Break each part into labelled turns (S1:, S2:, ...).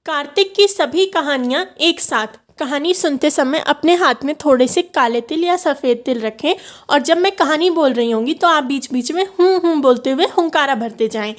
S1: कार्तिक की सभी कहानियाँ एक साथ। कहानी सुनते समय अपने हाथ में थोड़े से काले तिल या सफ़ेद तिल रखें और जब मैं कहानी बोल रही होंगी तो आप बीच बीच में हूँ बोलते हुए हुंकारा भरते जाएं।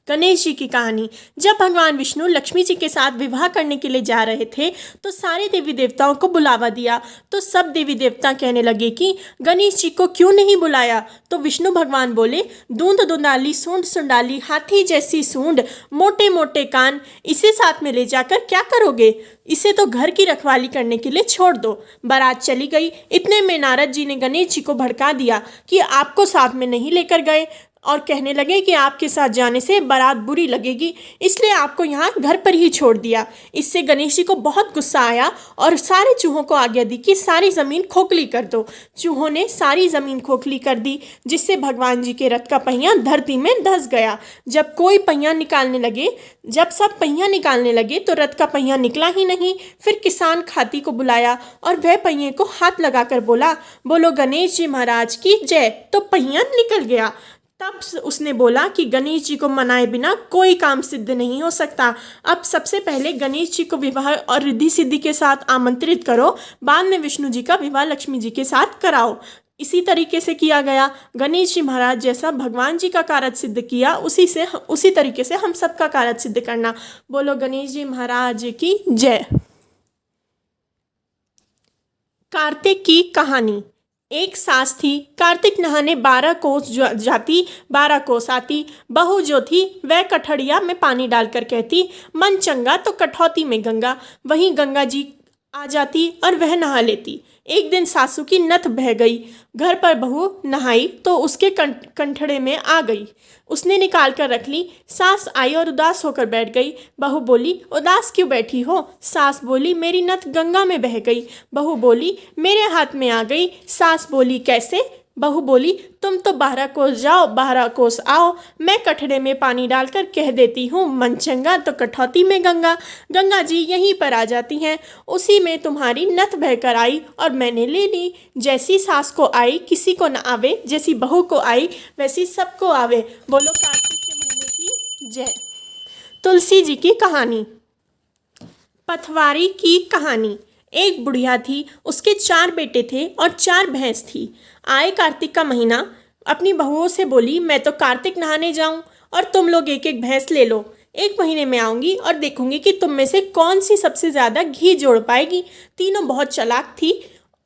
S1: गणेश जी की कहानी। जब भगवान विष्णु लक्ष्मी जी के साथ विवाह करने के लिए जा रहे थे तो सारे देवी देवताओं को बुलावा दिया। तो सब देवी देवता कहने लगे कि गणेश जी को क्यों नहीं बुलाया। तो विष्णु भगवान बोले, दूंद दुंदाली सूंड सुंडाली हाथी जैसी सूंड मोटे मोटे कान, इसे साथ में ले जाकर क्या करोगे। इसे तो घर की रखवाली करने के लिए छोड़ दो। बारात चली गई। इतने में नारद जी ने गणेश जी को भड़का दिया कि आपको साथ में नहीं लेकर गए और कहने लगे कि आपके साथ जाने से बारात बुरी लगेगी, इसलिए आपको यहाँ घर पर ही छोड़ दिया। इससे गणेश जी को बहुत गुस्सा आया और सारे चूहों को आज्ञा दी कि सारी ज़मीन खोखली कर दो। चूहों ने सारी ज़मीन खोखली कर दी, जिससे भगवान जी के रथ का पहिया धरती में धंस गया। जब सब पहिया निकालने लगे तो रथ का पहिया निकला ही नहीं। फिर किसान खाती को बुलाया और वह पहिए को हाथ लगाकर बोला, बोलो गणेश जी महाराज की जय। तो पहिया निकल गया। तब उसने बोला कि गणेश जी को मनाए बिना कोई काम सिद्ध नहीं हो सकता। अब सबसे पहले गणेश जी को विवाह और रिद्धि सिद्धि के साथ आमंत्रित करो, बाद में विष्णु जी का विवाह लक्ष्मी जी के साथ कराओ। इसी तरीके से किया गया। गणेश जी महाराज जैसा भगवान जी का कार्य सिद्ध किया, उसी तरीके से हम सबका कार्य सिद्ध करना। बोलो गणेश जी महाराज की जय। कार्तिक की कहानी। एक सास थी। कार्तिक नहाने 12 कोस जाती 12 कोस आती। बहू जो थी वह कठड़िया में पानी डालकर कहती, मन चंगा तो कठौती में गंगा। वहीं गंगा जी आ जाती और वह नहा लेती। एक दिन सासू की नथ बह गई। घर पर बहू नहाई तो उसके कंठड़े में आ गई। उसने निकाल कर रख ली। सास आई और उदास होकर बैठ गई। बहू बोली, उदास क्यों बैठी हो। सास बोली, मेरी नथ गंगा में बह गई। बहू बोली, मेरे हाथ में आ गई। सास बोली, कैसे। बहू बोली, तुम तो 12 कोस जाओ 12 कोस आओ, मैं कठड़े में पानी डालकर कह देती हूँ, मन चंगा तो कठौती में गंगा। गंगा जी यहीं पर आ जाती हैं। उसी में तुम्हारी नथ बहकर आई और मैंने ले ली। जैसी सास को आई किसी को न आवे, जैसी बहू को आई वैसी सबको आवे। बोलो कार्तिक के महीने की जय। तुलसी जी की कहानी। पथवारी की कहानी। एक बुढ़िया थी, उसके 4 बेटे थे और 4 भैंस थी। आए कार्तिक का महीना, अपनी बहुओं से बोली, मैं तो कार्तिक नहाने जाऊं और तुम लोग एक एक भैंस ले लो। 1 महीने में आऊँगी और देखूंगी कि तुम में से कौन सी सबसे ज़्यादा घी जोड़ पाएगी। तीनों बहुत चालाक थी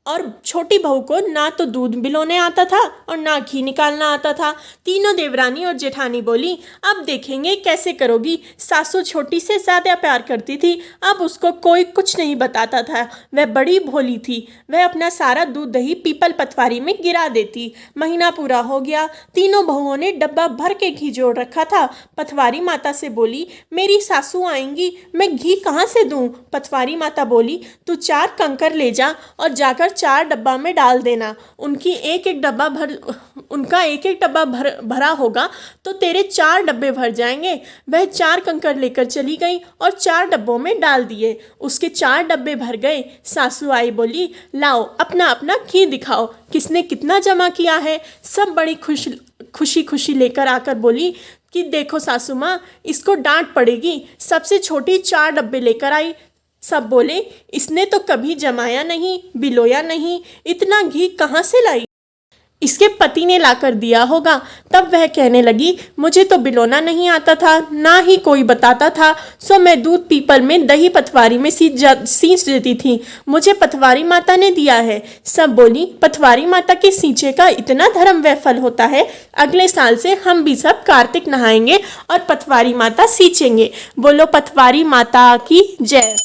S1: और छोटी बहू को ना तो दूध बिलोने आता था और ना घी निकालना आता था। तीनों देवरानी और जेठानी बोली, अब देखेंगे कैसे करोगी। सासू छोटी से ज़्यादा प्यार करती थी, अब उसको कोई कुछ नहीं बताता था। वह बड़ी भोली थी, वह अपना सारा दूध दही पीपल पथवारी में गिरा देती। महीना पूरा हो गया। तीनों बहुओं ने डब्बा भर के घी जोड़ रखा था। पथवारी माता से बोली, मेरी सासू आएंगी, मैं घी कहाँ से दूँ। पथवारी माता बोली, तू 4 कंकर ले जा और जाकर 4 डब्बा में डाल देना। उनका एक एक डब्बा भरा होगा तो तेरे 4 डब्बे भर जाएंगे। वह 4 कंकर लेकर चली गई और 4 डब्बों में डाल दिए। उसके 4 डब्बे भर गए। सासू आई, बोली, लाओ अपना अपना घी दिखाओ, किसने कितना जमा किया है। सब बड़ी खुशी लेकर आकर बोली कि देखो सासू माँ, इसको डांट पड़ेगी। सबसे छोटी 4 डब्बे लेकर आई। सब बोले, इसने तो कभी जमाया नहीं, बिलोया नहीं, इतना घी कहाँ से लाई। इसके पति ने लाकर दिया होगा। तब वह कहने लगी, मुझे तो बिलोना नहीं आता था, ना ही कोई बताता था, सो मैं दूध पीपल में दही पथवारी में सींच देती थी। मुझे पथवारी माता ने दिया है। सब बोली, पथवारी माता के सींचे का इतना धर्म व फल होता है। अगले साल से हम भी सब कार्तिक नहाएंगे और पथवारी माता सींचेंगे। बोलो पथवारी माता की जय।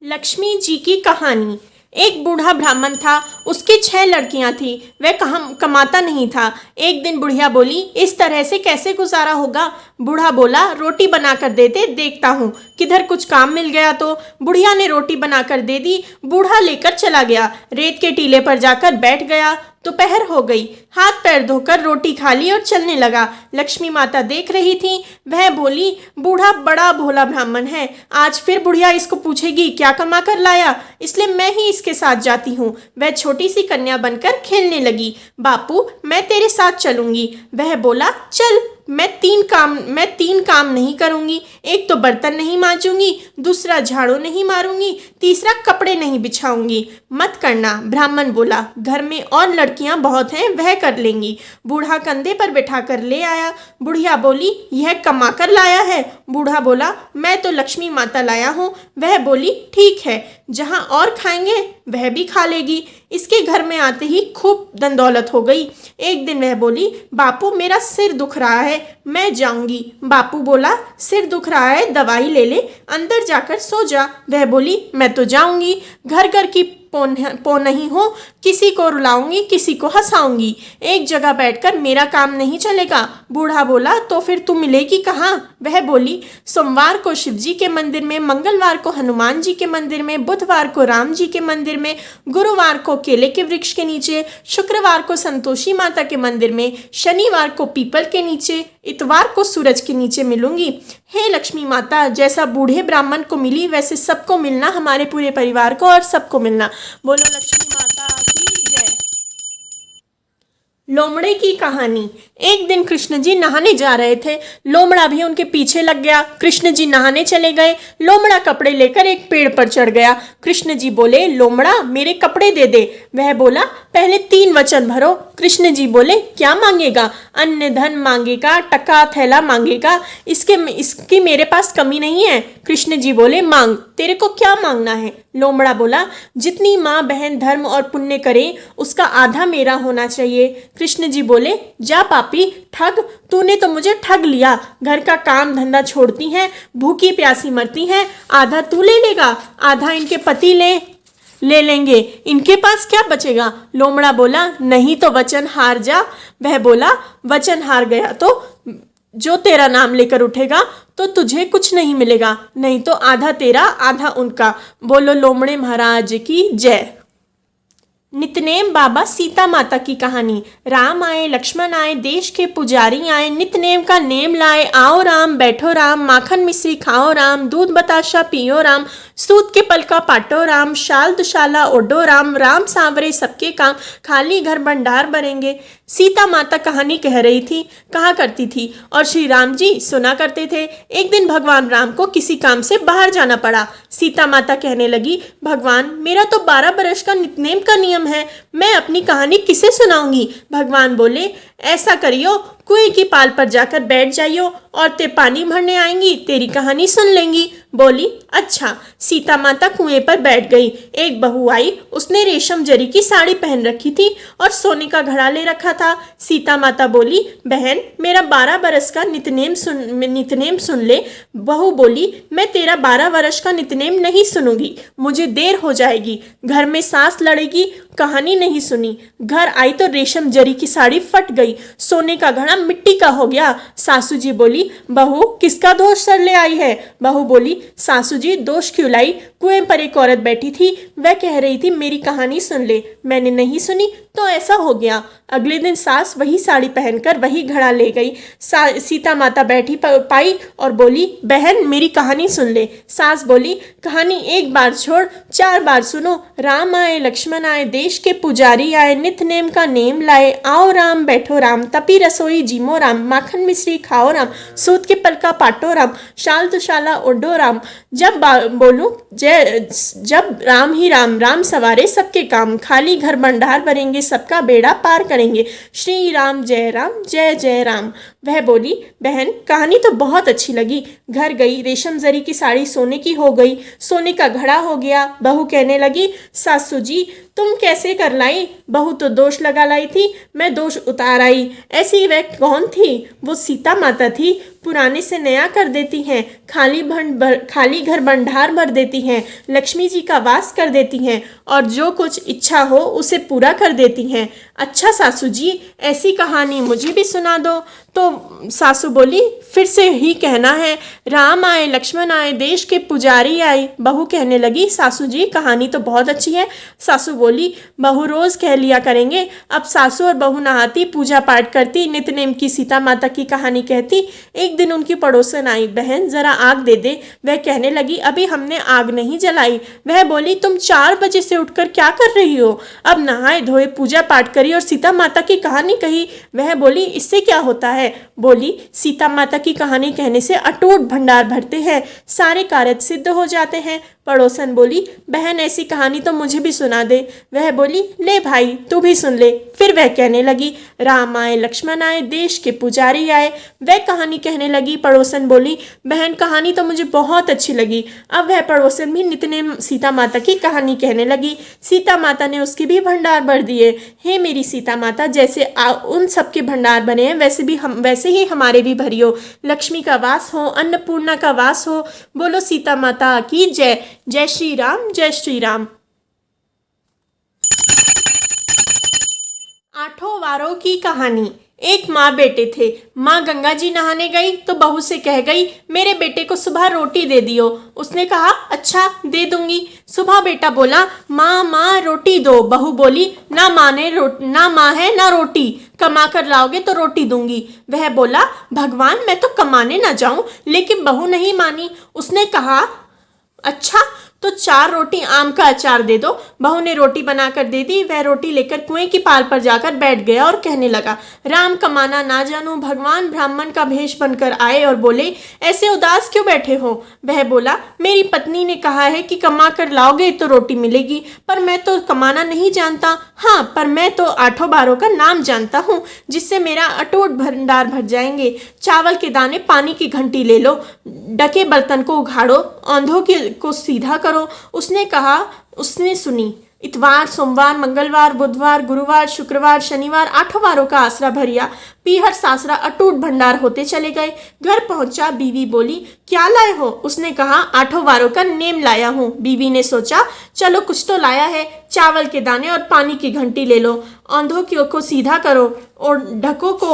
S1: लक्ष्मी जी की कहानी। एक बूढ़ा ब्राह्मण था, उसकी 6 लड़कियां थी, वह कमाता नहीं था। एक दिन बुढ़िया बोली, इस तरह से कैसे गुजारा होगा। बूढ़ा बोला, रोटी बनाकर दे दे, देखता हूँ किधर कुछ काम मिल गया तो। बुढ़िया ने रोटी बनाकर दे दी। बूढ़ा लेकर चला गया, रेत के टीले पर जाकर बैठ गया। दोपहर हो गई। हाथ पैर धोकर रोटी खा ली और चलने लगा। लक्ष्मी माता देख रही थी। वह बोली, बूढ़ा बड़ा भोला ब्राह्मण है, आज फिर बुढ़िया इसको पूछेगी क्या कमा कर लाया, इसलिए मैं ही इसके साथ जाती हूँ। वह छोटी सी कन्या बनकर खेलने लगी। बापू, मैं तेरे साथ चलूंगी। वह बोला, चल। मैं तीन काम नहीं करूंगी। एक तो बर्तन नहीं मांजूंगी, दूसरा झाड़ू नहीं मारूंगी, तीसरा कपड़े नहीं बिछाऊंगी। मत करना, ब्राह्मण बोला। घर में और लड़कियां बहुत हैं, वह कर लेंगी। बूढ़ा कंधे पर बैठा कर ले आया। बुढ़िया बोली, यह कमा कर लाया है। बूढ़ा बोला, मैं तो लक्ष्मी माता लाया हूँ। वह बोली, ठीक है, जहाँ और खाएंगे वह भी खा लेगी। इसके घर में आते ही खूब धन दौलत हो गई। एक दिन वह बोली, बापू मेरा सिर दुख रहा है, मैं जाऊंगी। बापू बोला, सिर दुख रहा है, दवाई ले ले, अंदर जाकर सो जा। वह बोली, मैं तो जाऊंगी, घर घर की पो नहीं हो, किसी को रुलाऊंगी, किसी को हंसाऊंगी। एक जगह बैठकर मेरा काम नहीं चलेगा। बूढ़ा बोला, तो फिर तू मिलेगी कहाँ? वह बोली, सोमवार को शिव जी के मंदिर में, मंगलवार को हनुमान जी के मंदिर में, बुधवार को राम जी के मंदिर में, गुरुवार को केले के वृक्ष के नीचे, शुक्रवार को संतोषी माता के मंदिर में, शनिवार को पीपल के नीचे, इतवार को सूरज के नीचे मिलूंगी। हे लक्ष्मी माता, जैसा बूढ़े ब्राह्मण को मिली वैसे सबको मिलना, हमारे पूरे परिवार को और सबको मिलना। बोलो लक्ष्मी माता की जय। लोमड़े की कहानी। एक दिन कृष्ण जी नहाने जा रहे थे। लोमड़ा भी उनके पीछे लग गया। कृष्ण जी नहाने चले गए। लोमड़ा कपड़े लेकर एक पेड़ पर चढ़ गया। कृष्ण जी बोले, लोमड़ा मेरे कपड़े दे दे। वह बोला, पहले 3 वचन भरो। कृष्ण जी बोले, क्या मांगेगा? अन्न धन मांगेगा, टका थैला मांगेगा? इसकी मेरे पास कमी नहीं है। कृष्ण जी बोले, मांग, तेरे को क्या मांगना है? लोमड़ा बोला, जितनी माँ बहन धर्म और पुण्य करे उसका आधा मेरा होना चाहिए। कृष्ण जी बोले, जा पापी ठग, तूने तो मुझे ठग लिया। घर का काम धंधा छोड़ती है, भूखी प्यासी मरती है। आधा तू ले लेगा, आधा इनके पति ले लेंगे, इनके पास क्या बचेगा? लोमड़ा बोला, नहीं तो वचन हार जा। वह बोला, वचन हार गया तो जो तेरा नाम लेकर उठेगा तो तुझे कुछ नहीं मिलेगा, नहीं तो आधा तेरा आधा उनका। बोलो लोमड़े महाराज की जय। नितनेम बाबा सीता माता की कहानी। राम आए, लक्ष्मण आए, देश के पुजारी आए, नितनेम का नेम लाए। आओ राम, बैठो राम, माखन मिश्री खाओ राम, दूध बताशा पियो राम, सूत के पलका पाटो राम, शाल दुशाला ओढ़ो राम, राम सांवरे सबके काम, खाली घर भंडार भरेंगे। सीता माता कहानी कहा करती थी और श्री राम जी सुना करते थे। एक दिन भगवान राम को किसी काम से बाहर जाना पड़ा। सीता माता कहने लगी, भगवान मेरा तो 12 बरस का नितनेम का नियम है, मैं अपनी कहानी किसे सुनाऊंगी? भगवान बोले, ऐसा करियो, कुएं की पाल पर जाकर बैठ जाइयो, औरतें पानी भरने आएंगी, तेरी कहानी सुन लेंगी। बोली, अच्छा। सीता माता कुएं पर बैठ गई। एक बहू आई, उसने रेशम जरी की साड़ी पहन रखी थी और सोने का घड़ा ले रखा था। सीता माता बोली, बहन मेरा 12 बरस का नितनेम सुन ले। बहू बोली, मैं तेरा 12 वर्ष का नितनेम नहीं सुनूंगी, मुझे देर हो जाएगी, घर में सास लड़ेगी, कहानी नहीं सुनी। घर आई तो रेशम जरी की साड़ी फट गई, सोने का घड़ा मिट्टी का हो गया। सासू जी बोली, बहू किसका दोष सर ले आई है? बहू बोली, सासू जी दोष क्यों लाई? कुएं पर एक औरत बैठी थी, वह कह रही थी मेरी कहानी सुन ले, मैंने नहीं सुनी तो ऐसा हो गया। अगले दिन सास वही साड़ी पहनकर वही घड़ा ले गई। सीता माता बैठी पाई और बोली, बहन मेरी कहानी सुन ले। सास बोली, कहानी एक बार छोड़ 4 बार सुनो। राम आए, लक्ष्मण आए, देश के पुजारी आए, नित नेम का नेम लाए। आओ राम, बैठो राम, तपी रसोई जीमो राम, माखन मिश्री खाओ राम, सूत के पलका पाटो राम, शाल दुशाला ओढ़ो राम। जब बोलूं जब राम ही राम, राम सवारे सबके काम, खाली घर भंडार भरेंगे, सबका बेड़ा पार करेंगे। श्री राम जय राम, जय जय राम। वह बोली, बहन कहानी तो बहुत अच्छी लगी। घर गई, रेशम जरी की साड़ी सोने की हो गई, सोने का घड़ा हो गया। बहू कहने लगी, सासू जी तुम कैसे कर लाई? बहू तो दोष लगा लाई थी, मैं दोष उतार आई। ऐसी वह कौन थी? वो सीता माता थी, पुराने से नया कर देती हैं, खाली घर भंडार भर देती हैं, लक्ष्मी जी का वास कर देती हैं और जो कुछ इच्छा हो उसे पूरा कर देती हैं। अच्छा सासू जी, ऐसी कहानी मुझे भी सुना दो। तो सासू बोली, फिर से ही कहना है, राम आए, लक्ष्मण आए, देश के पुजारी आए। बहू कहने लगी, सासू जी कहानी तो बहुत अच्छी है। सासू बोली, बहू रोज कह लिया करेंगे। अब सासू और बहू नहाती, पूजा पाठ करती, नितनेम की सीता माता की कहानी कहती। एक दिन उनकी पड़ोसन आई, बहन जरा आग दे दे। वह कहने लगी, अभी हमने आग नहीं जलाई। वह बोली, तुम 4 बजे से उठकर क्या कर रही हो? अब नहाए धोए, पूजा पाठ करी और सीता माता की कहानी कही। वह बोली, इससे क्या होता है? है। बोली, सीता माता की कहानी कहने से अटूट भंडार भरते हैं, सारे कार्य सिद्ध हो जाते हैं। पड़ोसन बोली, बहन ऐसी कहानी तो मुझे भी सुना दे। वह बोली, ले भाई तू भी सुन ले। फिर वह कहने लगी, राम आए लक्ष्मण आए देश के पुजारी आए। वह कहानी कहने लगी। पड़ोसन बोली, बहन कहानी तो मुझे बहुत अच्छी लगी। अब वह पड़ोसन भी नितनेम सीता माता की कहानी कहने लगी। सीता माता ने उसके भी भंडार भर दिए। हे मेरी सीता माता, जैसे उन सबके भंडार बने हैं वैसे ही हमारे भी भरियो। लक्ष्मी का वास हो, अन्नपूर्णा का वास हो। बोलो सीता माता की जय। जय श्री राम, जय श्री राम। आठों वारों की कहानी। एक माँ बेटे थे। माँ गंगा जी नहाने गई तो बहू से कह गई, मेरे बेटे को सुबह रोटी दे दियो। उसने कहा, अच्छा दे दूंगी। सुबह बेटा बोला, माँ माँ रोटी दो। बहू बोली, ना माँ है ना रोटी, कमा कर लाओगे तो रोटी दूंगी। वह बोला, भगवान मैं तो कमाने ना जाऊं। लेकिन बहू नहीं मानी। उसने कहा, अच्छा तो 4 रोटी आम का अचार दे दो। बहू ने रोटी बनाकर दे दी। वह रोटी लेकर कुएं की पाल पर जाकर बैठ गया और कहने लगा, राम कमाना ना जानूं। भगवान ब्राह्मण का भेष बनकर आए और बोले, ऐसे उदास क्यों बैठे हो। वह बोला, मेरी पत्नी ने कहा है कि कमा कर लाओगे तो रोटी मिलेगी, पर मैं तो कमाना नहीं जानता। हाँ, पर मैं तो आठों बारों का नाम जानता हूँ, जिससे मेरा अटूट भंडार भर जाएंगे। चावल के दाने पानी की घंटी ले लो, डके बर्तन को उघाड़ो, औंधों को सीधा करो। उसने सुनी। इतवार, सोमवार, मंगलवार, बुधवार, गुरुवार, शुक्रवार, शनिवार, 8 वारों का आसरा भरिया। पीहर सासरा अटूट भंडार होते चले गए। घर पहुंचा। बीवी बोली, क्या लाए हो। उसने कहा, 8 वारों का नेम लाया हूँ। बीवी ने सोचा, चलो कुछ तो लाया है। चावल के दाने और पानी की घंटी ले लो, औंधों को सीधा करो और ढकों को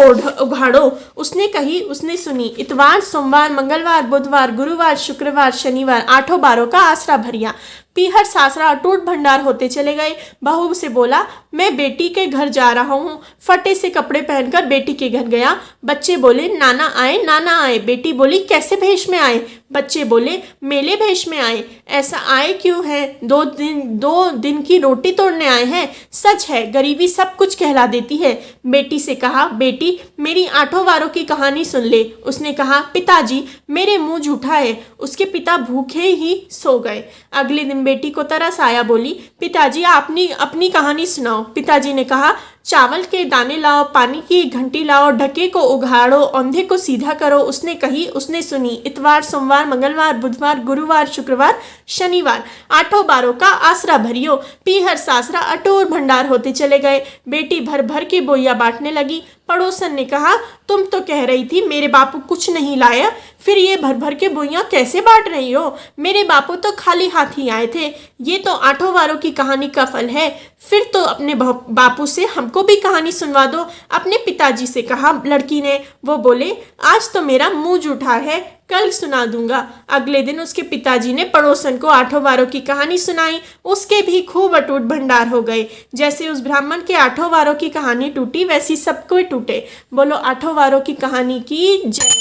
S1: उघाड़ो। उसने सुनी। इतवार, सोमवार, मंगलवार, बुधवार, गुरुवार, शुक्रवार, शनिवार, 8 वारों का आसरा भरिया। पीहर सासरा अटूट भंडार होते चले गए। बहू से बोला, मैं बेटी के घर जा रहा हूँ। फटे से कपड़े पहनकर बेटी के घर गया। बच्चे बोले, नाना आए, नाना आए। बेटी बोली, कैसे भेष में आए। बच्चे बोले, मेले भेष में आए। ऐसा आए क्यों है। 2 दिन की रोटी तोड़ने आए हैं। सच है, गरीबी सब कुछ कहला देती है। बेटी से कहा, बेटी मेरी 8 वारों की कहानी सुन ले। उसने कहा, पिताजी मेरे मुंह झूठा है। उसके पिता भूखे ही सो गए। अगले दिन बेटी को तरस आया। बोली, पिताजी आप अपनी कहानी सुनाओ। पिताजी ने कहा, चावल के दाने लाओ, पानी की घंटी लाओ, ढके को उघाड़ो, औंधे को सीधा करो। उसने सुनी। इतवार, सोमवार, मंगलवार, बुधवार, गुरुवार, शुक्रवार, शनिवार, 8 वारों का आसरा भरियो। पीहर सासरा अटूट भंडार होते चले गए। बेटी भर भर के बोइया बांटने लगी। पड़ोसन ने कहा, तुम तो कह रही थी मेरे बापू कुछ नहीं लाया, फिर ये भर भर के बोइयां कैसे बांट रही हो। मेरे बापू तो खाली हाथ ही आए थे। ये तो 8 वारों की कहानी का फल है। फिर तो अपने बापू से हमको भी कहानी सुनवा दो। अपने पिताजी से कहा लड़की ने। वो बोले, आज तो मेरा मुंह झूठा है, कल सुना दूंगा। अगले दिन उसके पिताजी ने पड़ोसन को 8 वारों की कहानी सुनाई। उसके भी खूब अटूट भंडार हो गए। जैसे उस ब्राह्मण के 8 वारों की कहानी टूटी, वैसी सबको टूटे। बोलो 8 वारों की कहानी की जय।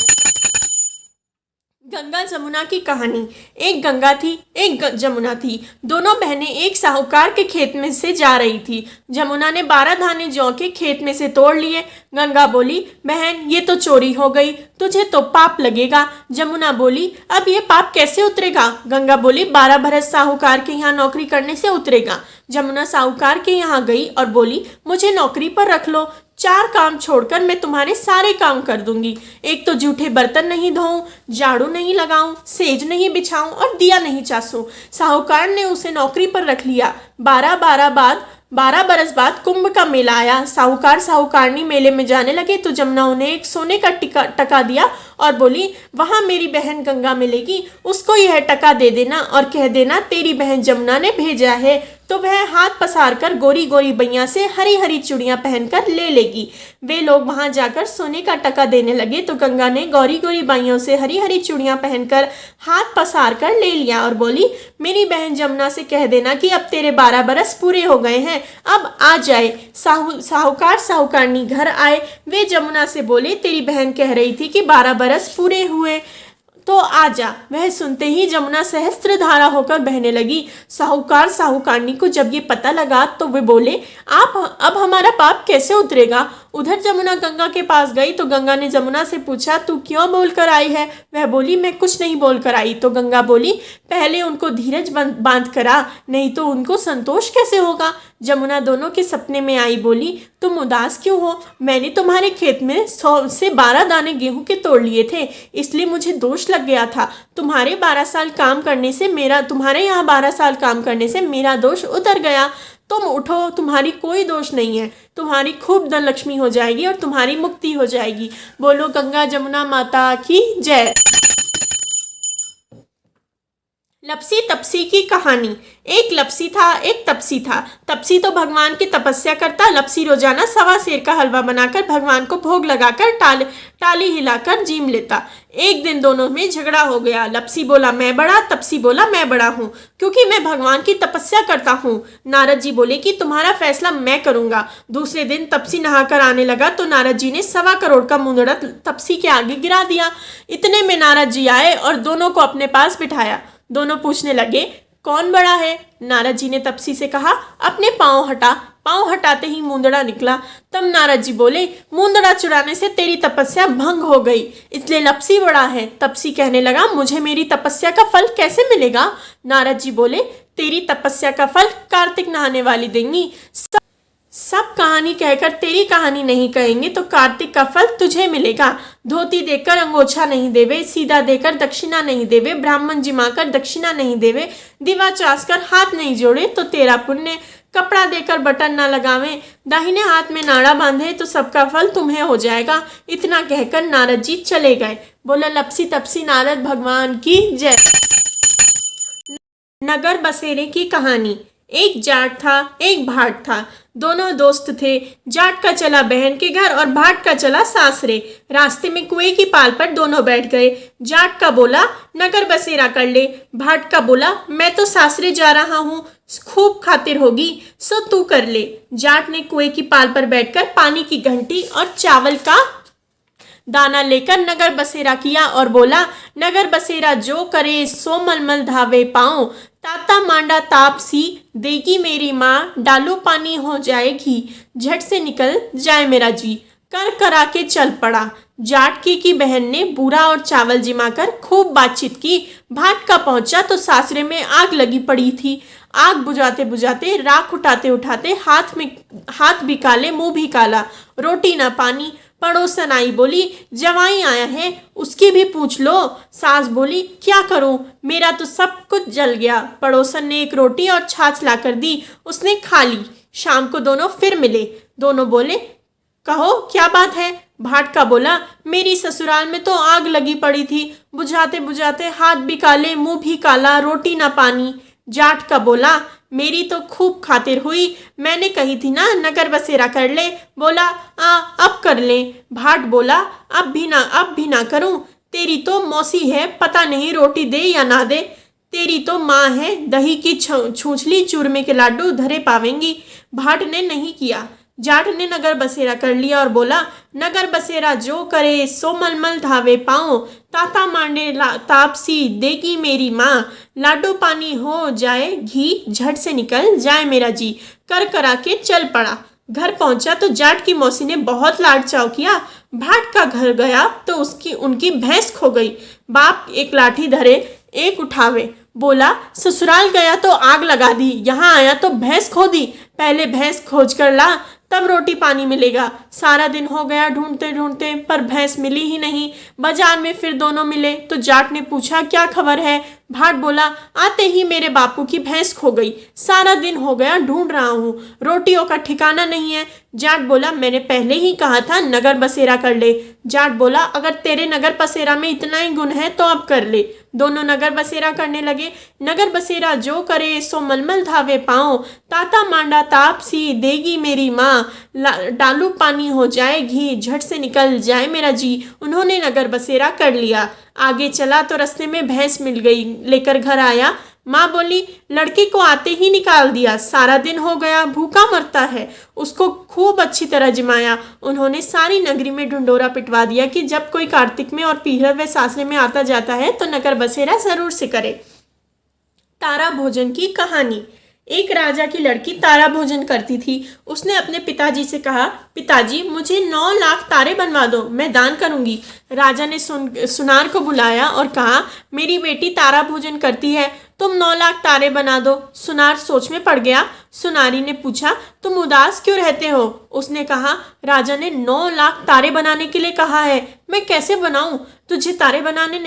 S1: गंगा जमुना की कहानी। एक गंगा थी, एक जमुना थी। दोनों बहनें एक साहूकार के खेत में से जा रही थी। जमुना ने 12 दाने जौ के खेत में से तोड़ लिए। गंगा बोली, बहन ये तो चोरी हो गई, तुझे तो पाप लगेगा। जमुना बोली, अब ये पाप कैसे उतरेगा। गंगा बोली, 12 बरस साहूकार के यहाँ नौकरी करने से उतरेगा। जमुना साहूकार के यहाँ गई और बोली, मुझे नौकरी पर रख लो। 4 काम छोड़कर मैं तुम्हारे सारे काम कर दूंगी। एक तो जूठे बर्तन नहीं धोऊं, झाड़ू नहीं लगाऊं, सेज नहीं बिछाऊं और दिया नहीं चासूं। साहूकार ने उसे नौकरी पर रख लिया। 12 बरस बाद कुंभ का मेला आया। साहूकार साहूकारनी मेले में जाने लगे तो जमुना उन्हें एक सोने का टका दिया और बोली, वहाँ मेरी बहन गंगा मिलेगी, उसको यह टका दे देना और कह देना तेरी बहन जमुना ने भेजा है। तो वह हाथ पसार कर गोरी गोरी बैया से हरी हरी चूड़ियाँ पहनकर ले लेगी। वे लोग वहाँ जाकर सोने का टका देने लगे तो गंगा ने गोरी गोरी बाइयों से हरी हरी चूड़ियाँ पहनकर हाथ पसार कर ले लिया और बोली, मेरी बहन जमुना से कह देना कि अब तेरे 12 बरस पूरे हो गए हैं, अब आ जाए। साहूकार साहूकारनी घर आए। वे जमुना से बोले, तेरी बहन कह रही थी कि 12 बरस पूरे हुए तो आजा। वह सुनते ही जमुना सहस्त्र धारा होकर बहने लगी। साहूकार साहूकारनी को जब ये पता लगा तो वे बोले, आप अब हमारा पाप कैसे उतरेगा। उधर जमुना गंगा के पास गई तो गंगा ने जमुना से पूछा, तू क्यों बोल कर आई है? वह बोली, मैं कुछ नहीं बोल कर आई। तो गंगा बोली, पहले उनको धीरज बांध कर आ, नहीं तो उनको संतोष कैसे होगा? जमुना दोनों के सपने में आई, बोली, तुम उदास क्यों हो? मैंने तुम्हारे खेत में 100 से 12 दाने गेहूं के तोड़ लिए थे, इसलिए मुझे दोष लग गया था। तुम्हारे यहाँ 12 साल काम करने से मेरा दोष उतर गया। तुम उठो, तुम्हारी कोई दोष नहीं है, तुम्हारी खूब धन लक्ष्मी हो जाएगी और तुम्हारी मुक्ति हो जाएगी। बोलो गंगा जमुना माता की जय। लपसी तपसी की कहानी। एक लपसी था, एक तपसी था। तपसी तो भगवान की तपस्या करता, लपसी रोजाना 1.25 सेर का हलवा बनाकर भगवान को भोग लगाकर टाली हिलाकर जीम लेता। एक दिन दोनों में झगड़ा हो गया। लपसी बोला मैं बड़ा, तपसी बोला मैं बड़ा हूँ, क्योंकि मैं भगवान की तपस्या करता हूँ। नारद जी बोले कि तुम्हारा फैसला मैं करूँगा। दूसरे दिन तपसी नहाकर आने लगा तो नारद जी ने 1.25 करोड़ का मुंदड़ा तपसी के आगे गिरा दिया। इतने में नारद जी आए और दोनों को अपने पास बिठाया। दोनों पूछने लगे, कौन बड़ा है? नारद जी ने तपसी से कहा, अपने पाँव हटा। पाँव हटाते ही मुंदड़ा निकला। तब नारद जी बोले, मुंदड़ा चुराने से तेरी तपस्या भंग हो गई, इसलिए लपसी बड़ा है। तपसी कहने लगा, मुझे मेरी तपस्या का फल कैसे मिलेगा? नारद जी बोले, तेरी तपस्या का फल कार्तिक नहाने वाली देंगी। सब कहानी कहकर तेरी कहानी नहीं कहेंगे तो कार्तिक का फल तुझे मिलेगा। धोती देकर अंगोछा नहीं देवे, सीधा देकर दक्षिणा नहीं देवे, ब्राह्मण जिमाकर दक्षिणा नहीं देवे, दिवा चास कर हाथ नहीं जोड़े तो तेरा पुण्य। कपड़ा देकर बटन ना लगावे, दाहिने हाथ में नाड़ा बांधे तो सबका फल तुम्हें हो जाएगा। इतना कहकर नारद जी चले गए। बोला लपसी तपसी नारद भगवान की जय। नगर बसेरे की कहानी। एक जाट था, एक भाट था। दोनों दोस्त थे। जाट का चला बहन के घर और भाट का चला सासरे। रास्ते में कुएं की पाल पर दोनों बैठ गए। जाट का बोला, नगर बसेरा कर ले। भाट का बोला, मैं तो सासरे जा रहा हूँ, खूब खातिर होगी, सो तू कर ले। जाट ने कुएं की पाल पर बैठकर पानी की घंटी और चावल का दाना लेकर नगर बसेरा किया और बोला, नगर बसेरा जो करे सो मलमल धावे पाँव, ताता मांडा ताप सी देगी मेरी माँ, डालो पानी हो जाएगी, झट से निकल जाए मेरा जी। कर करा के चल पड़ा। जाट की बहन ने बूरा और चावल जिमाकर खूब बातचीत की। भाट का पहुंचा तो सासरे में आग लगी पड़ी थी। आग बुझाते बुझाते, राख उठाते उठाते हाथ भी काले, मुंह भी काला, रोटी ना पानी। पड़ोसन आई, बोली, जवाई आया है, उसकी भी पूछ लो। सास बोली, क्या करूं, मेरा तो सब कुछ जल गया। पड़ोसन ने एक रोटी और छाछ लाकर दी, उसने खा ली। शाम को दोनों फिर मिले। दोनों बोले, कहो क्या बात है? भाट का बोला, मेरी ससुराल में तो आग लगी पड़ी थी, बुझाते बुझाते हाथ भी काले, मुंह भी काला, रोटी ना पानी। जाट का बोला, मेरी तो खूब खातिर हुई, मैंने कही थी ना नगर बसेरा कर ले। बोला, अब कर ले। भाट बोला, अब भी ना करूं, तेरी तो मौसी है, पता नहीं रोटी दे या ना दे। तेरी तो माँ है, दही की छूछली चूरमे के लाडू धरे पावेंगी। भाट ने नहीं किया। जाट ने नगर बसेरा कर लिया और बोला, नगर बसेरा जो करे सो मलमल धावे पाँव, ताता मांडे तापसी देगी मेरी माँ, लाडो पानी हो जाए घी, झट से निकल जाए मेरा जी। कर करा के चल पड़ा। घर पहुंचा तो जाट की मौसी ने बहुत लाड चाव किया। भाट का घर गया तो उनकी भैंस खो गई। बाप एक लाठी धरे, एक उठावे। बोला, ससुराल गया तो आग लगा दी, यहाँ आया तो भैंस खो दी। पहले भैंस खोज कर ला, तब रोटी पानी मिलेगा। सारा दिन हो गया ढूंढते ढूंढते, पर भैंस मिली ही नहीं। बाजार में फिर दोनों मिले तो जाट ने पूछा, क्या खबर है? भाट बोला, आते ही मेरे बापू की भैंस खो गई, सारा दिन हो गया ढूंढ रहा हूँ, रोटियों का ठिकाना नहीं है। जाट बोला, मैंने पहले ही कहा था नगर बसेरा कर ले। जाट बोला, अगर तेरे नगर बसेरा में इतना ही गुण है तो अब कर ले। दोनों नगर बसेरा करने लगे। नगर बसेरा जो करे सो मलमल धावे पाँव, ताता मांडा ताप सी देगी मेरी माँ, डालू पानी हो जाए घी, झट से निकल जाए मेरा जी। उन्होंने नगर बसेरा कर लिया। आगे चला तो रास्ते में भैंस मिल गई, लेकर घर आया। माँ बोली, लड़के को आते ही निकाल दिया, सारा दिन हो गया भूखा मरता है। उसको खूब अच्छी तरह जिमाया। उन्होंने सारी नगरी में ढंढोरा पिटवा दिया कि जब कोई कार्तिक में और पीहर व सासरे में आता जाता है तो नगर बसेरा जरूर से करे। तारा भोजन की कहानी। एक राजा की लड़की तारा भोजन करती थी। उसने अपने पिताजी से कहा, पिताजी मुझे 9 लाख तारे बनवा दो, मैं दान करूंगी। राजा ने सुनार को बुलाया और कहा, मेरी बेटी तारा भोजन करती है, तुम 9 लाख तारे बना दो। सुनार सोच में पड़ गया। सुनारी ने पूछा, तुम उदास क्यों रहते हो? उसने कहा, राजा ने 9 लाख तारे बनाने के लिए कहा है, मैं कैसे बनाऊं? मुझे तारे बनाने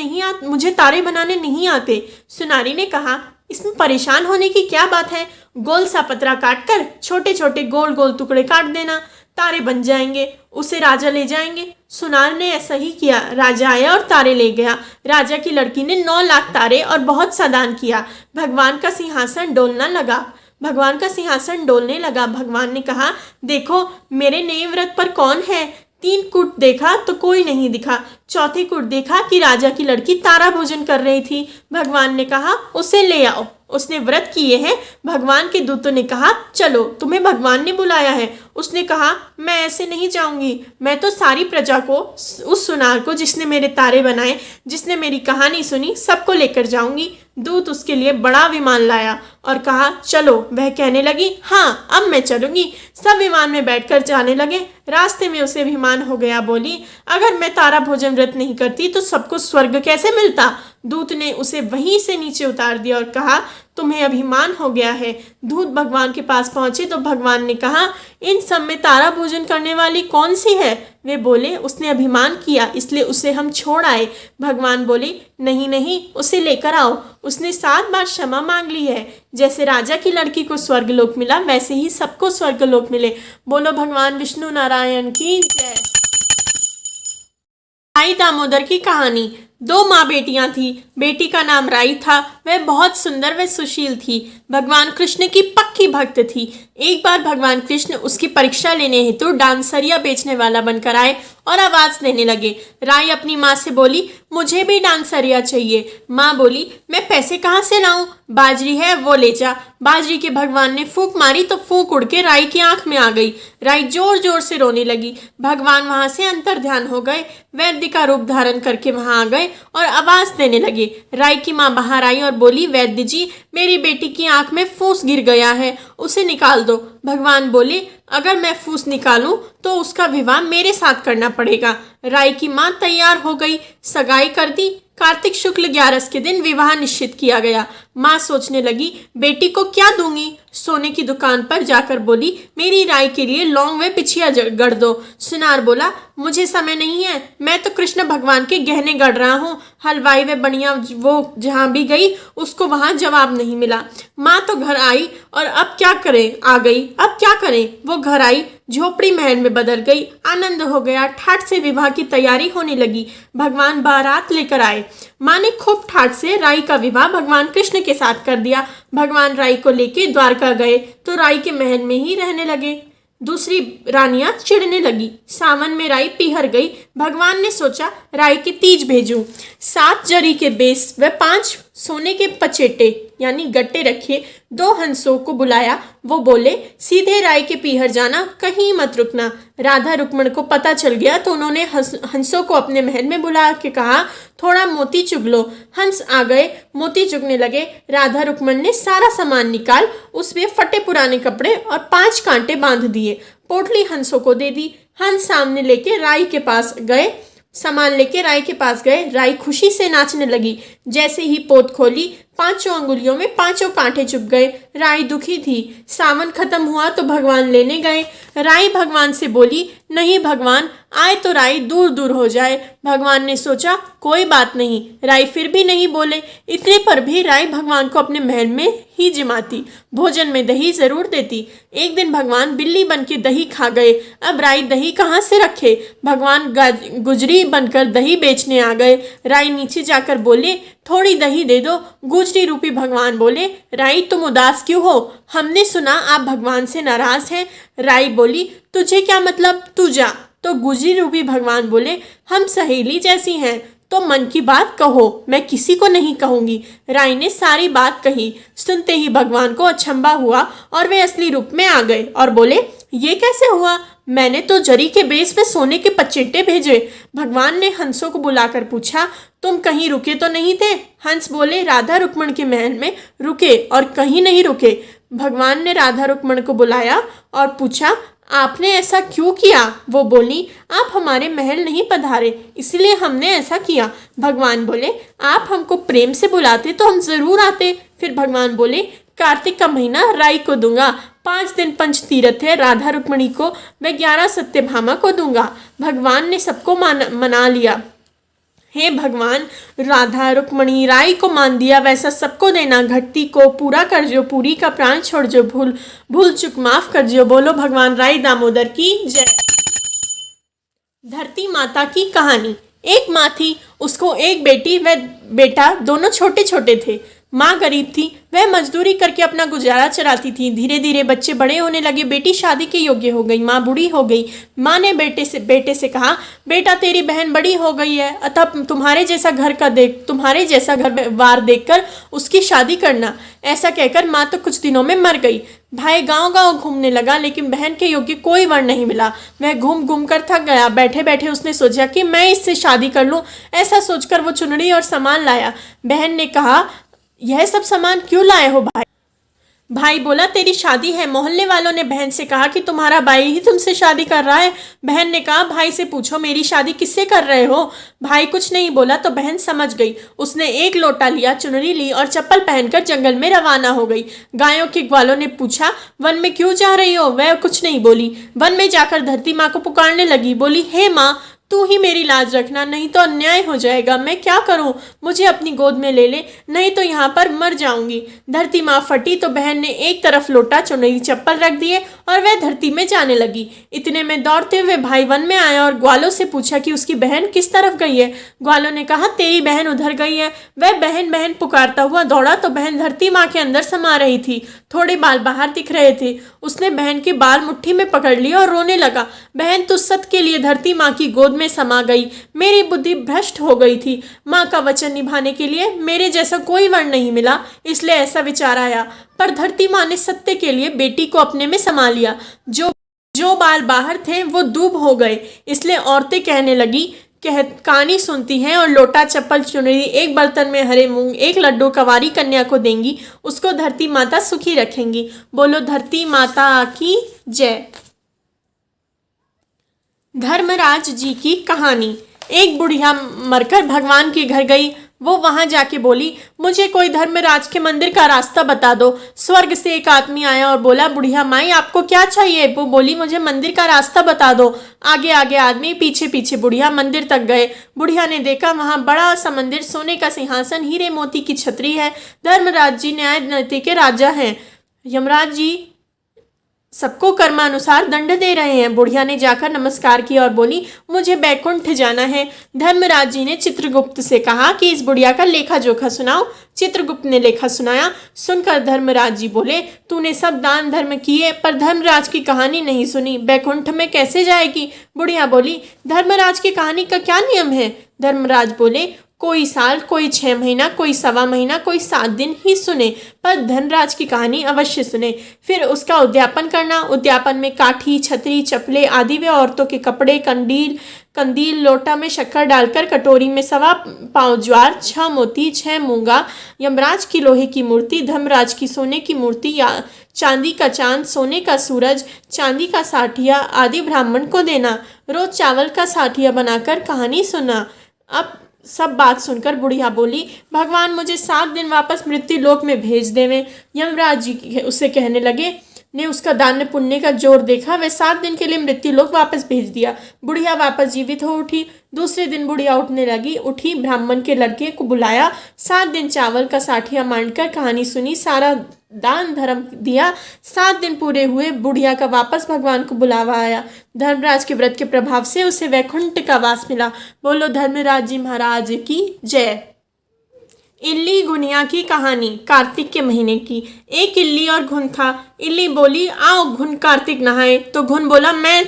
S1: नहीं आते। सुनारी ने कहा, इसमें परेशान होने की क्या बात है? गोल सा पतरा काटकर छोटे छोटे गोल गोल टुकड़े काट देना, तारे बन जाएंगे, उसे राजा ले जाएंगे। सुनार ने ऐसा ही किया। राजा आया और तारे ले गया। राजा की लड़की ने 9 लाख तारे और बहुत सा दान किया। भगवान का सिंहासन डोलने लगा। भगवान ने कहा, देखो मेरे नए व्रत पर कौन है? 3 कूट देखा तो कोई नहीं दिखा। चौथे कूट देखा कि राजा की लड़की तारा भोजन कर रही थी। भगवान ने कहा, उसे ले आओ, उसने व्रत किए हैं। भगवान के दूतों ने कहा, चलो तुम्हें भगवान ने बुलाया है। उसने कहा, मैं ऐसे नहीं जाऊंगी, मैं तो सारी प्रजा को, उस सुनार को जिसने मेरे तारे बनाए, जिसने मेरी कहानी सुनी, सबको लेकर जाऊंगी। दूत उसके लिए बड़ा विमान लाया और कहा, चलो। वह कहने लगी, हाँ अब मैं चलूंगी। सब विमान में बैठकर जाने लगे। रास्ते में उसे अभिमान हो गया। बोली, अगर मैं तारा भोजन व्रत नहीं करती तो सबको स्वर्ग कैसे मिलता? दूत ने उसे वहीं से नीचे उतार दिया और कहा, तुम्हें अभिमान हो गया है। दूत भगवान के पास पहुंचे तो भगवान ने कहा, इन सब में तारा भोजन करने वाली कौन सी है? वे बोले, उसने अभिमान किया इसलिए उसे हम छोड़ आए। भगवान बोले, नहीं नहीं, उसे लेकर आओ, उसने 7 बार क्षमा मांग ली है। जैसे राजा की लड़की को स्वर्गलोक मिला, वैसे ही सबको स्वर्गलोक मिले। बोलो भगवान विष्णु नारायण की जय। राई दामोदर की कहानी। 2 माँ बेटियां थी। बेटी का नाम राई था। वह बहुत सुंदर व सुशील थी। भगवान कृष्ण की पक्की भक्त थी। एक बार भगवान कृष्ण उसकी परीक्षा लेने हेतु डांसरिया बेचने वाला बनकर आए और आवाज देने लगे। राई अपनी माँ से बोली, मुझे भी डांसरिया चाहिए। माँ बोली, मैं पैसे कहाँ से लाऊं? बाजरी है, वो ले जा। बाजरी के भगवान ने फूंक मारी तो फूंक उड़ के राई की आंख में आ गई। राई जोर जोर से रोने लगी। भगवान वहां से अंतर ध्यान हो गए। वैद्य का रूप धारण करके वहां आ गए और आवाज देने लगे। राई की माँ बाहर आई और बोली, वैद्य जी, मेरी बेटी की आंख में फूस गिर गया है, उसे निकाल दो। भगवान बोले, अगर मैं फूस निकालूं तो उसका विवाह मेरे साथ करना पड़ेगा। राई की माँ तैयार हो गई, सगाई कर दी। कार्तिक शुक्ल 11 के दिन विवाह निश्चित किया गया। माँ सोचने लगी, बेटी को क्या दूंगी? सोने की दुकान पर जाकर बोली, मेरी राई के लिए लौंग व बिछिया गढ़ दो। सुनार बोला, मुझे समय नहीं है, मैं तो कृष्ण भगवान के गहने गढ़ रहा हूँ। हलवाई व बनिया वो जहाँ भी गई, उसको वहाँ जवाब नहीं मिला। माँ तो घर आई और अब क्या करें? वो घर आई, झोपड़ी महल में बदल गई। आनंद हो गया। ठाट से विवाह की तैयारी होने लगी। भगवान बारात लेकर आए। माँ ने खूब ठाट से राई का विवाह भगवान कृष्ण के साथ कर दिया। भगवान राई को लेके द्वारका गए तो राई के महल में ही रहने लगे। दूसरी रानियां चिढ़ने लगी। सावन में राई पिहर गई। भगवान ने सोचा, राई की तीज भेजूं। 7 जरी के बेस व 5 सोने के पचेटे यानी गट्टे रखे। 2 हंसों को बुलाया। वो बोले, सीधे राई के पीहर जाना, कहीं मत रुकना। राधा रुक्मण को पता चल गया तो उन्होंने हंसों को अपने महल में बुला के कहा, थोड़ा मोती चुग लो। हंस आ गए, मोती चुगने लगे। राधा रुक्मण ने सारा सामान निकाल उसमें फटे पुराने कपड़े और 5 कांटे बांध दिए। पोटली हंसों को दे दी। हंस सामने लेके राई के पास गए। सामान लेके राई के पास गए। राई खुशी से नाचने लगी। जैसे ही पोत खोली, 5 अंगुलियों में 5 कांटे चुभ गए। राई दुखी थी। सावन खत्म हुआ तो भगवान लेने गए। राई भगवान से बोली, नहीं भगवान, आए तो राई दूर दूर हो जाए। भगवान ने सोचा, कोई बात नहीं। राई फिर भी नहीं बोले। इतने पर भी राई भगवान को अपने महल में ही जिमाती, भोजन में दही जरूर देती। एक दिन भगवान बिल्ली बन के दही खा गए। अब राई दही कहाँ से रखे? भगवान गुजरी बनकर दही बेचने आ गए। राई नीचे जाकर बोले, थोड़ी दही दे दो। गुजरी रूपी भगवान बोले, राई तुम उदास क्यों हो? हमने सुना आप भगवान से नाराज हैं। राई बोली, तुझे क्या मतलब, तू जा। तो गुजरी रूपी भगवान बोले, हम सहेली जैसी हैं, तो मन की बात कहो, मैं किसी को नहीं कहूंगी। राई ने सारी बात कही। सुनते ही भगवान को अचंभा हुआ और वे असली रूप में आ गए और बोले, ये कैसे हुआ? मैंने तो जरी के बेस पे सोने के पचेटे भेजे। भगवान ने हंसों को बुलाकर पूछा, तुम कहीं रुके तो नहीं थे? हंस बोले, राधा रुक्मण के महल में रुके और कहीं नहीं रुके। भगवान ने राधा रुक्मण को बुलाया और पूछा, आपने ऐसा क्यों किया? वो बोली, आप हमारे महल नहीं पधारे इसलिए हमने ऐसा किया। भगवान बोले, आप हमको प्रेम से बुलाते तो हम ज़रूर आते। फिर भगवान बोले, कार्तिक का महीना राई को दूंगा, 5 दिन पंच तीर्थ है, राधा रुक्मणी को मैं 11 सत्यभामा को दूंगा। भगवान ने सबको मना लिया। हे भगवान, राधा रुक्मणी राई को मान दिया, वैसा सबको देना। घटती को पूरा कर जो, पूरी का प्राण छोड़ जो, भूल चुक माफ कर जो। बोलो भगवान राई दामोदर की जय। धरती माता की कहानी। एक माँ थी, उसको एक बेटी व बेटा, दोनों छोटे छोटे थे। माँ गरीब थी, वह मजदूरी करके अपना गुजारा चलाती थी। धीरे धीरे बच्चे बड़े होने लगे, बेटी शादी के योग्य हो गई, माँ बूढ़ी हो गई। माँ ने बेटे से कहा, बेटा तेरी बहन बड़ी हो गई है, अतः तुम्हारे जैसा घर वार देखकर उसकी शादी करना। ऐसा कहकर माँ तो कुछ दिनों में मर गई। भाई गांव-गांव घूमने लगा, लेकिन बहन के योग्य कोई वर नहीं मिला। वह घूम घूम कर थक गया। बैठे बैठे उसने सोचा कि मैं इससे शादी कर लूं। ऐसा सोचकर वो चुनरी और सामान लाया। बहन ने कहा, यह सब सामान क्यों लाए हो भाई? भाई बोला, तेरी शादी है। मोहल्ले वालों ने बहन से कहा कि तुम्हारा भाई ही तुमसे शादी कर रहा है। बहन ने कहा, भाई से पूछो मेरी शादी किससे कर रहे हो। भाई कुछ नहीं बोला तो बहन समझ गई। उसने एक लोटा लिया, चुनरी ली और चप्पल पहनकर जंगल में रवाना हो गई। गायों के ग्वालों ने पूछा, वन में क्यों जा रही हो? वह कुछ नहीं बोली। वन में जाकर धरती माँ को पुकारने लगी। बोली, हे माँ, तू ही मेरी लाज रखना, नहीं तो अन्याय हो जाएगा। मैं क्या करूं? मुझे अपनी गोद में ले ले, नहीं तो यहाँ पर मर जाऊंगी। धरती माँ फटी तो बहन ने एक तरफ लोटा, चुनरी, चप्पल रख दिए और वह धरती में जाने लगी। इतने में दौड़ते हुए भाई वन में आया और ग्वालों से पूछा कि उसकी बहन किस तरफ गई है। ग्वालों ने कहा, तेरी बहन उधर गई है। वह बहन बहन पुकारता हुआ दौड़ा तो बहन धरती माँ के अंदर समा रही थी। थोड़े बाल बाहर दिख रहे थे। उसने बहन के बाल मुट्ठी में पकड़ लिए और रोने लगा। बहन तो सत के लिए धरती माँ की गोद में समा गई। मेरी बुद्धि भ्रष्ट हो गई थी। माँ का वचन निभाने के लिए मेरे जैसा कोई वर नहीं मिला, इसलिए ऐसा विचार आया। पर धरती माँ ने सत्य के लिए बेटी को अपने में समा लिया। जो बाल बाहर थे वो दूब हो गए। इसलिए औरतें कहने लगी, कहानी सुनती हैं और लोटा, चप्पल, चुनरी, एक बर्तन में हरे मूंग, एक लड्डू कवारी कन्या को देंगी, उसको धरती माता सुखी रखेंगी। बोलो धरती माता की जय। धर्मराज जी की कहानी। एक बुढ़िया मरकर भगवान के घर गई। वो वहां जाके बोली, मुझे कोई धर्मराज के मंदिर का रास्ता बता दो। स्वर्ग से एक आदमी आया और बोला, बुढ़िया माई आपको क्या चाहिए? वो बोली, मुझे मंदिर का रास्ता बता दो। आगे आगे आदमी, पीछे पीछे बुढ़िया मंदिर तक गए। बुढ़िया ने देखा वहां बड़ा सा मंदिर, सोने का सिंहासन, हीरे मोती की छतरी है। धर्मराज जी न्याय नीति के राजा हैं। यमराज जी सबको कर्मानुसार दंड दे रहे हैं। बुढ़िया ने जाकर नमस्कार किया और बोली, मुझे बैकुंठ जाना है। धर्मराज जी ने चित्रगुप्त से कहा कि इस बुढ़िया का लेखा जोखा सुनाओ। चित्रगुप्त ने लेखा सुनाया। सुनकर धर्मराज जी बोले, तूने सब दान धर्म किए पर धर्मराज की कहानी नहीं सुनी, बैकुंठ में कैसे जाएगी? बुढ़िया बोली, धर्मराज की कहानी का क्या नियम है? धर्मराज बोले, कोई साल, कोई 6 महीना, कोई 1.25 महीना, कोई 7 दिन ही सुने, पर धनराज की कहानी अवश्य सुने। फिर उसका उद्यापन करना। उद्यापन में काठी, छतरी, चपले आदि व औरतों के कपड़े, कंदील, लोटा में शक्कर डालकर, कटोरी में 1.25 पाँव ज्वार, 6 मोती, 6 मूंगा, यमराज की लोहे की मूर्ति, धर्मराज की सोने की मूर्ति, या चांदी का चांद, सोने का सूरज, चांदी का साठिया आदि ब्राह्मण को देना। रोज चावल का साठिया बनाकर कहानी सुना। अब सब बात सुनकर बुढ़िया बोली, भगवान मुझे 7 दिन वापस मृत्यु लोक में भेज देवे। यमराज जी उससे कहने लगे, ने उसका दान पुण्य का जोर देखा, वह 7 दिन के लिए मृत्यु लोक वापस भेज दिया। बुढ़िया वापस जीवित हो उठी। दूसरे दिन बुढ़िया उठी, ब्राह्मण के लड़के को बुलाया, 7 दिन चावल का साठिया मांडकर कहानी सुनी, सारा दान धर्म दिया। 7 दिन पूरे हुए, बुढ़िया का वापस भगवान को बुलावा आया। धर्मराज के व्रत के प्रभाव से उसे वैकुंठ का वास मिला। बोलो धर्मराज जी महाराज की जय। इल्ली गुनिया की कहानी। कार्तिक के महीने की। एक इल्ली और घुन था। इल्ली बोली, आओ घुन कार्तिक नहाए। तो घुन बोला, मैं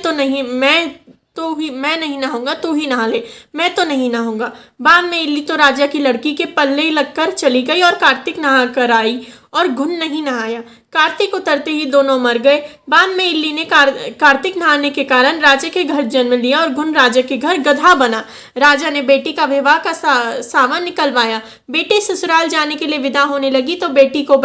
S1: नहीं नहाऊंगा, तू ही नहा ले। मैं तो नहीं नहाऊंगा। बाद में इल्ली तो राजा की लड़की के पल्ले लगकर चली गई और कार्तिक नहा कर आई और घुन नहीं नहाया। कार्तिक उतरते ही दोनों मर गए। बाद में इल्ली ने कार्तिक नहाने के कारण राजा के घर जन्म लिया और घुन राजा के घर गधा बना। राजा ने बेटी का विवाह का सावन निकलवाया। बेटी ससुराल जाने के लिए विदा होने लगी तो बेटी की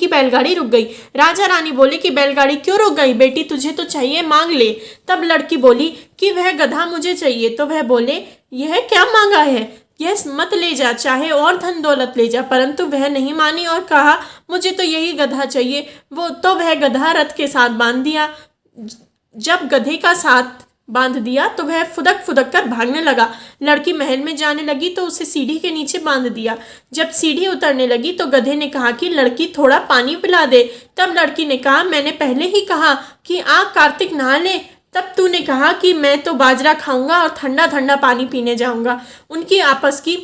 S1: बैलगाड़ी रुक गई। राजा रानी बोले कि बैलगाड़ी क्यों रुक गई? बेटी तुझे तो चाहिए, मांग ले। तब लड़की बोली कि वह गधा मुझे चाहिए। तो वह बोले, यह क्या मांगा है? यह मत ले जा, चाहे और धन दौलत ले जा। परंतु वह नहीं मानी और कहा, मुझे तो यही गधा चाहिए। वह गधा रथ के साथ बांध दिया। जब गधे का साथ बांध दिया तो वह फुदक फुदक कर भागने लगा। लड़की महल में जाने लगी तो उसे सीढ़ी के नीचे बांध दिया। जब सीढ़ी उतरने लगी तो गधे ने कहा कि लड़की थोड़ा पानी पिला दे। तब लड़की ने कहा, मैंने पहले ही कहा कि कार्तिक नहा ले। तब तूने कहा कि मैं तो बाजरा खाऊंगा और ठंडा ठंडा पानी पीने जाऊंगा। उनकी आपस की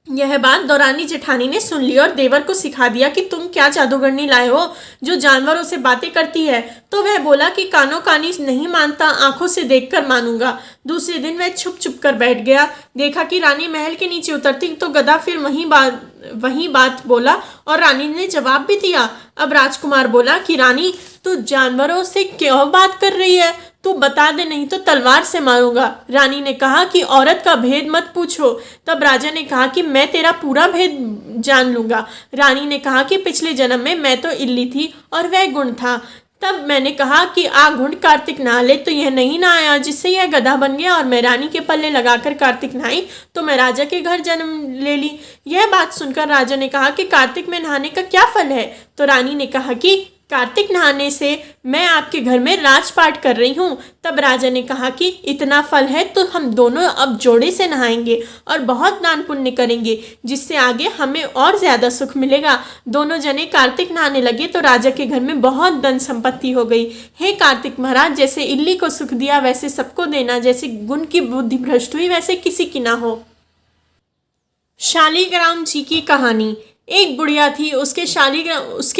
S1: यह बात दौरानी जेठानी ने सुन ली और देवर को सिखा दिया कि तुम क्या जादूगरनी लाए हो जो जानवरों से बातें करती है। तो वह बोला कि कानो कानी नहीं मानता, आंखों से देखकर मानूंगा। दूसरे दिन वह छुप छुप कर बैठ गया। देखा कि रानी महल के नीचे उतरती तो गधा फिर वही बात बोला और रानी ने जवाब भी दिया। अब राजकुमार बोला कि रानी, तू जानवरों से क्यों बात कर रही है? तू बता दे, नहीं तो तलवार से मारूंगा। रानी ने कहा कि औरत का भेद मत पूछो। तब राजा ने कहा कि मैं तेरा पूरा भेद जान लूंगा। रानी ने कहा कि पिछले जन्म में मैं तो इल्ली थी और वह गुण था। तब मैंने कहा कि घुंड कार्तिक नहा ले, तो यह नहीं नहाया, जिससे यह गधा बन गया। और मैं रानी के पल्ले लगाकर कार्तिक नहाई तो मैं राजा के घर जन्म ले ली। यह बात सुनकर राजा ने कहा कि कार्तिक में नहाने का क्या फल है? तो रानी ने कहा कि कार्तिक नहाने से मैं आपके घर में राजपाट कर रही हूँ। तब राजा ने कहा कि इतना फल है तो हम दोनों अब जोड़े से नहाएंगे और बहुत दान पुण्य करेंगे, जिससे आगे हमें और ज़्यादा सुख मिलेगा। दोनों जने कार्तिक नहाने लगे तो राजा के घर में बहुत धन संपत्ति हो गई। हे कार्तिक महाराज, जैसे इल्ली को सुख दिया वैसे सबको देना, जैसे गुण की बुद्धि भ्रष्ट हुई वैसे किसी की ना हो। शालीग्राम जी की कहानी। एक बुढ़िया थी, उसके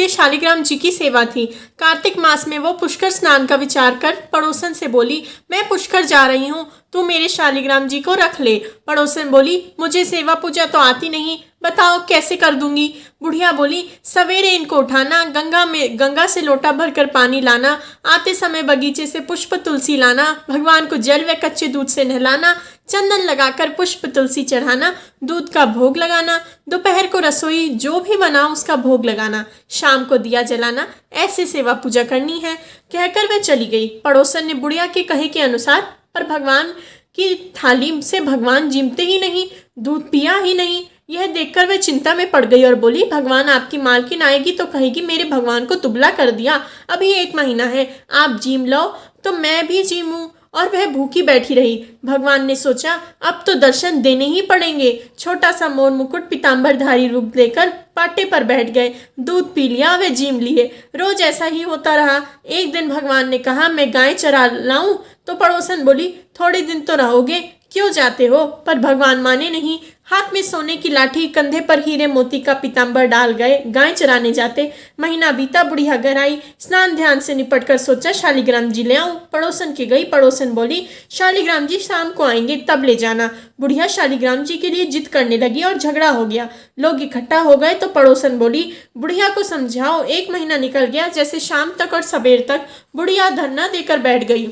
S1: शालीग्राम जी की सेवा थी। कार्तिक मास में वो पुष्कर स्नान का विचार कर पड़ोसन से बोली, मैं पुष्कर जा रही हूँ, तू मेरे शालीग्राम जी को रख ले। पड़ोसन बोली, मुझे सेवा पूजा तो आती नहीं, बताओ कैसे कर दूंगी। बुढ़िया बोली, सवेरे इनको उठाना, गंगा से लोटा भरकर पानी लाना, आते समय बगीचे से पुष्प तुलसी लाना, भगवान को जल व कच्चे दूध से नहलाना, चंदन लगाकर पुष्प तुलसी चढ़ाना, दूध का भोग लगाना, दोपहर को रसोई जो भी बना उसका भोग लगाना, शाम को दिया जलाना, ऐसे सेवा पूजा करनी है। कहकर वह चली गई। पड़ोसन ने बुढ़िया के कहे के अनुसार पर भगवान की थाली से भगवान जिमते ही नहीं, दूध पिया ही नहीं। यह देखकर वह चिंता में पड़ गई और बोली, भगवान आपकी मालकिन आएगी तो कहेगी मेरे भगवान को दुबला कर दिया, अभी 1 महीना है, आप जिम लो तो मैं भी जिमूं। और वह भूखी बैठी रही। भगवान ने सोचा, अब तो दर्शन देने ही पड़ेंगे। छोटा सा मोर मुकुट पीताम्बरधारी रूप लेकर पाटे पर बैठ गए, दूध पी लिया, वे जिम लिए। रोज ऐसा ही होता रहा। एक दिन भगवान ने कहा, मैं गाय चरा लाऊं? तो पड़ोसन बोली, थोड़े दिन तो रहोगे, क्यों जाते हो? पर भगवान माने नहीं। हाथ में सोने की लाठी, कंधे पर हीरे मोती का पीताम्बर डाल गए गाय चराने जाते। महीना बीता, बुढ़िया घर आई, स्नान ध्यान से निपट कर सोचा शालीग्राम जी ले आऊं। पड़ोसन की गई। पड़ोसन बोली, शालीग्राम जी शाम को आएंगे तब ले जाना। बुढ़िया शालीग्राम जी के लिए जिद करने लगी और झगड़ा हो गया। लोग इकट्ठा हो गए तो पड़ोसन बोली, बुढ़िया को समझाओ। 1 महीना निकल गया। जैसे शाम तक और सवेर तक बुढ़िया धरना देकर बैठ गई।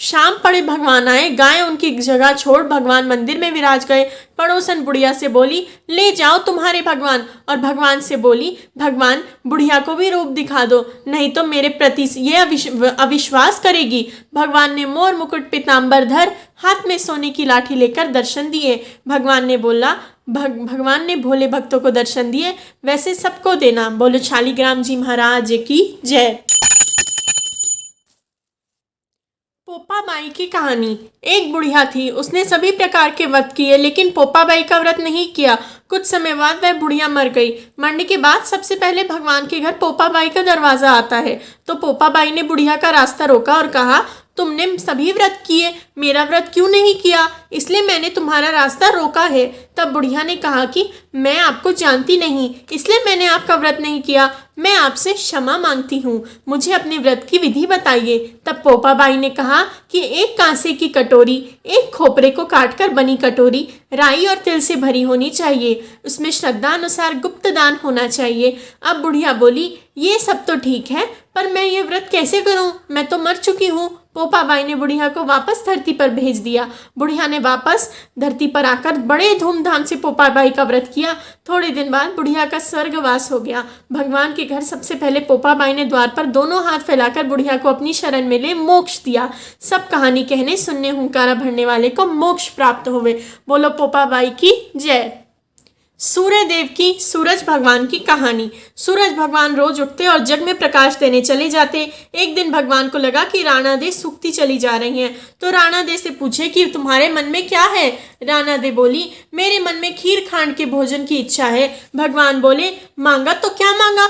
S1: शाम पड़े भगवान आए, गाय उनकी जगह छोड़ भगवान मंदिर में विराज गए। पड़ोसन बुढ़िया से बोली, ले जाओ तुम्हारे भगवान। और भगवान से बोली, भगवान बुढ़िया को भी रूप दिखा दो, नहीं तो मेरे प्रति ये अविश्वास करेगी। भगवान ने मोर मुकुट पीताम्बर धर हाथ में सोने की लाठी लेकर दर्शन दिए। भगवान ने भोले भक्तों को दर्शन दिए, वैसे सबको देना। बोलो शालीग्राम जी महाराज की जय। पोपाबाई की कहानी। एक बुढ़िया थी, उसने सभी प्रकार के व्रत किए लेकिन पोपाबाई का व्रत नहीं किया। कुछ समय बाद वह बुढ़िया मर गई। मरने के बाद सबसे पहले भगवान के घर पोपाबाई का दरवाजा आता है। तो पोपाबाई ने बुढ़िया का रास्ता रोका और कहा, तुमने सभी व्रत किए, मेरा व्रत क्यों नहीं किया? इसलिए मैंने तुम्हारा रास्ता रोका है। तब बुढ़िया ने कहा कि मैं आपको जानती नहीं, इसलिए मैंने आपका व्रत नहीं किया। मैं आपसे क्षमा मांगती हूँ, मुझे अपने व्रत की विधि बताइए। तब पोपाबाई ने कहा कि एक कांसे की कटोरी, एक खोपरे को काटकर बनी कटोरी राई और तिल से भरी होनी चाहिए, उसमें श्रद्धा अनुसार गुप्त दान होना चाहिए। अब बुढ़िया बोली, ये सब तो ठीक है, पर मैं ये व्रत कैसे करूं? मैं तो मर चुकी हूँ। पोपाबाई ने बुढ़िया को वापस धरती पर भेज दिया। बुढ़िया ने वापस धरती पर आकर बड़े धूमधाम से पोपाबाई का व्रत किया। थोड़े दिन बाद बुढ़िया का स्वर्गवास हो गया। भगवान के घर सबसे पहले पोपाबाई ने द्वार पर दोनों हाथ फैलाकर बुढ़िया को अपनी शरण में ले मोक्ष दिया। सब कहानी कहने सुनने हुंकारा भरने वाले को मोक्ष प्राप्त होवे। बोलो पोपाबाई की जय। सूर्य देव की सूरज भगवान की कहानी। सूरज भगवान रोज उठते और जग में प्रकाश देने चले जाते। एक दिन भगवान को लगा कि राणा दे सूखती चली जा रही हैं, तो राणा दे से पूछे कि तुम्हारे मन में क्या है? राणा दे बोली, मेरे मन में खीर खांड के भोजन की इच्छा है। भगवान बोले, मांगा तो क्या मांगा,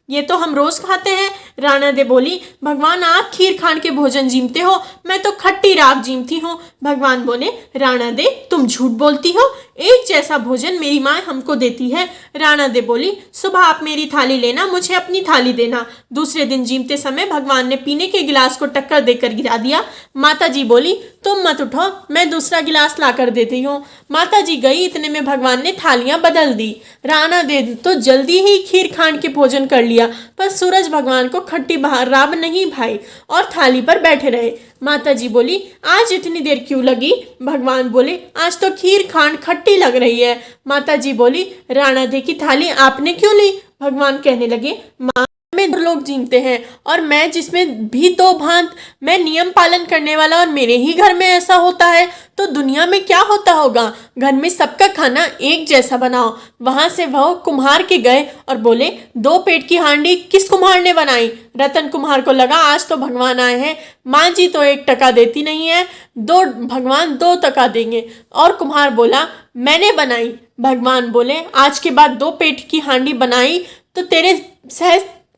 S1: ये तो हम रोज खाते हैं। राणा दे बोली, भगवान आप खीर खांड के भोजन जीमते हो, मैं तो खट्टी राब जीमती हूँ। भगवान बोले, राणा दे तुम झूठ बोलती हो, एक जैसा भोजन मेरी माँ हमको देती है। राणा दे बोली, सुबह आप मेरी थाली लेना, मुझे अपनी थाली देना। दूसरे दिन जीमते समय भगवान ने पीने के गिलास को टक्कर देकर गिरा दिया। माता जी बोली, तुम मत उठो, मैं दूसरा गिलास ला कर देती हूँ। माता जी गई, इतने में भगवान ने थालियां बदल दी। राणा दे तो जल्दी ही खीर खांड के भोजन कर लिया, पर सूरज भगवान को खट्टी राब नहीं भाई और थाली पर बैठे रहे। माता जी बोली, आज इतनी देर क्यों लगी? भगवान बोले, आज तो खीर खांड खट्टी लग रही है। माता जी बोली, राणा दे की थाली आपने क्यों ली? भगवान कहने लगे, माँ में दो लोग जीते हैं और मैं जिसमें भी दो भांत, मैं नियम पालन करने वाला और मेरे ही घर में ऐसा होता है तो दुनिया में क्या होता होगा? घर में सबका खाना एक जैसा बनाओ। वहां से वह कुम्हार के गए और बोले, दो पेट की हांडी किस कुम्हार ने बनाई? रतन कुम्हार को लगा आज तो भगवान आए हैं, माँ जी तो 1 टका देती नहीं है, भगवान 2 टका देंगे। और कुम्हार बोला, मैंने बनाई। भगवान बोले, आज के बाद 2 पेट की हांडी बनाई तो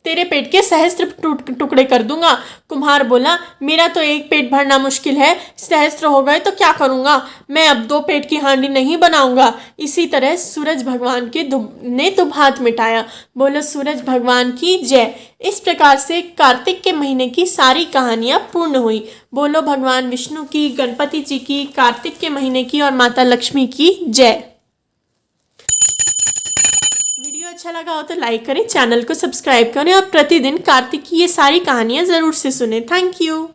S1: तेरे पेट के सहस्त्र टुकड़े कर दूंगा। कुम्हार बोला, मेरा तो 1 पेट भरना मुश्किल है, सहस्त्र हो गए तो क्या करूंगा? मैं अब 2 पेट की हांडी नहीं बनाऊंगा। इसी तरह सूरज भगवान के ने दुभात मिटाया। बोलो सूरज भगवान की जय। इस प्रकार से कार्तिक के महीने की सारी कहानियां पूर्ण हुई। बोलो भगवान विष्णु की, गणपति जी की, कार्तिक के महीने की और माता लक्ष्मी की जय। वीडियो अच्छा लगा हो तो लाइक करें, चैनल को सब्सक्राइब करें और प्रतिदिन कार्तिक की ये सारी कहानियां ज़रूर से सुनें। Thank you.